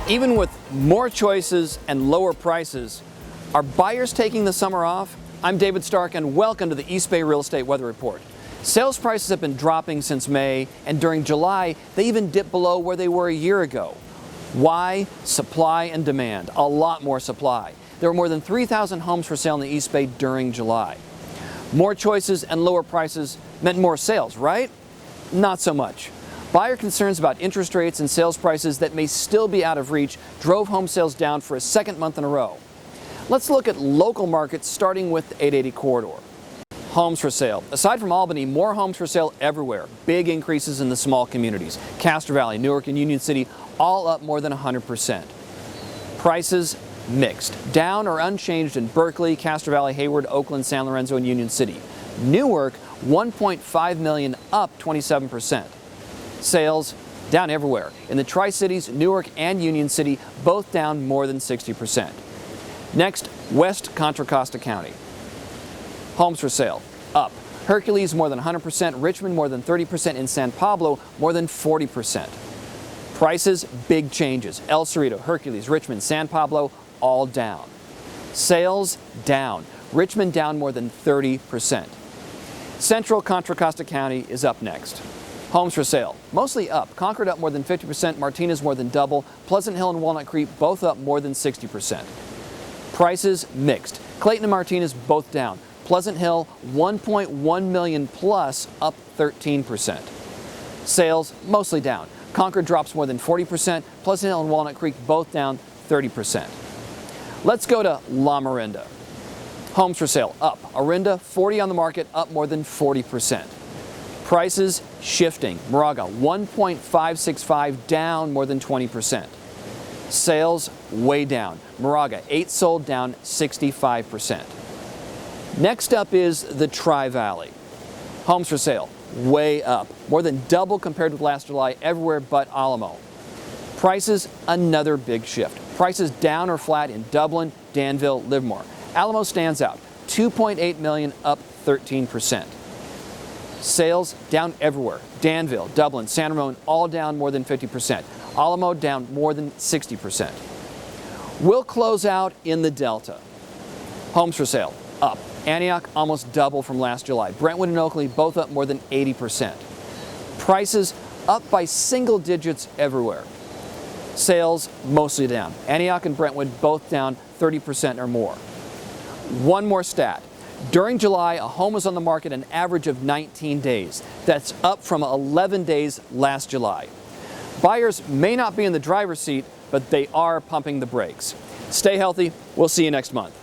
Even with more choices and lower prices, are buyers taking the summer off? I'm David Stark and welcome to the East Bay Real Estate Weather Report. Sales prices have been dropping since May, and during July, they even dipped below where they were a year ago. Why? Supply and demand. A lot more supply. There were more than 3,000 homes for sale in the East Bay during July. More choices and lower prices meant more sales, right? Not so much. Buyer concerns about interest rates and sales prices that may still be out of reach drove home sales down for a second month in a row. Let's look at local markets, starting with the 880 corridor. Homes for sale. Aside from Albany, more homes for sale everywhere. Big increases in the small communities. Castro Valley, Newark, and Union City all up more than 100%. Prices mixed. Down or unchanged in Berkeley, Castro Valley, Hayward, Oakland, San Lorenzo, and Union City. Newark, $1.5 million, up 27%. Sales down everywhere. In the Tri-Cities, Newark and Union City both down more than 60%. Next, West Contra Costa County. Homes for sale, up. Hercules more than 100%, Richmond more than 30%, and San Pablo more than 40%. Prices, big changes. El Cerrito, Hercules, Richmond, San Pablo, all down. Sales, down. Richmond down more than 30%. Central Contra Costa County is up next. Homes for sale, mostly up. Concord up more than 50%, Martinez more than double, Pleasant Hill and Walnut Creek both up more than 60%. Prices, mixed. Clayton and Martinez both down. Pleasant Hill, $1.1 million plus, up 13%. Sales, mostly down. Concord drops more than 40%. Pleasant Hill and Walnut Creek both down 30%. Let's go to La Miranda. Homes for sale, up. Orinda, 40 on the market, up more than 40%. Prices, shifting. Moraga, 1.565, down more than 20%. Sales, way down. Moraga, 8 sold, down 65%. Next up is the Tri-Valley. Homes for sale, way up. More than double compared with last July everywhere but Alamo. Prices, another big shift. Prices down or flat in Dublin, Danville, Livermore. Alamo stands out, $2.8 million, up 13%. Sales down everywhere. Danville, Dublin, San Ramon, all down more than 50%. Alamo down more than 60%. We'll close out in the Delta. Homes for sale, up. Antioch almost double from last July. Brentwood and Oakley both up more than 80%. Prices up by single digits everywhere. Sales mostly down. Antioch and Brentwood both down 30% or more. One more stat. During July, a home was on the market an average of 19 days. That's up from 11 days last July. Buyers may not be in the driver's seat, but they are pumping the brakes. Stay healthy. We'll see you next month.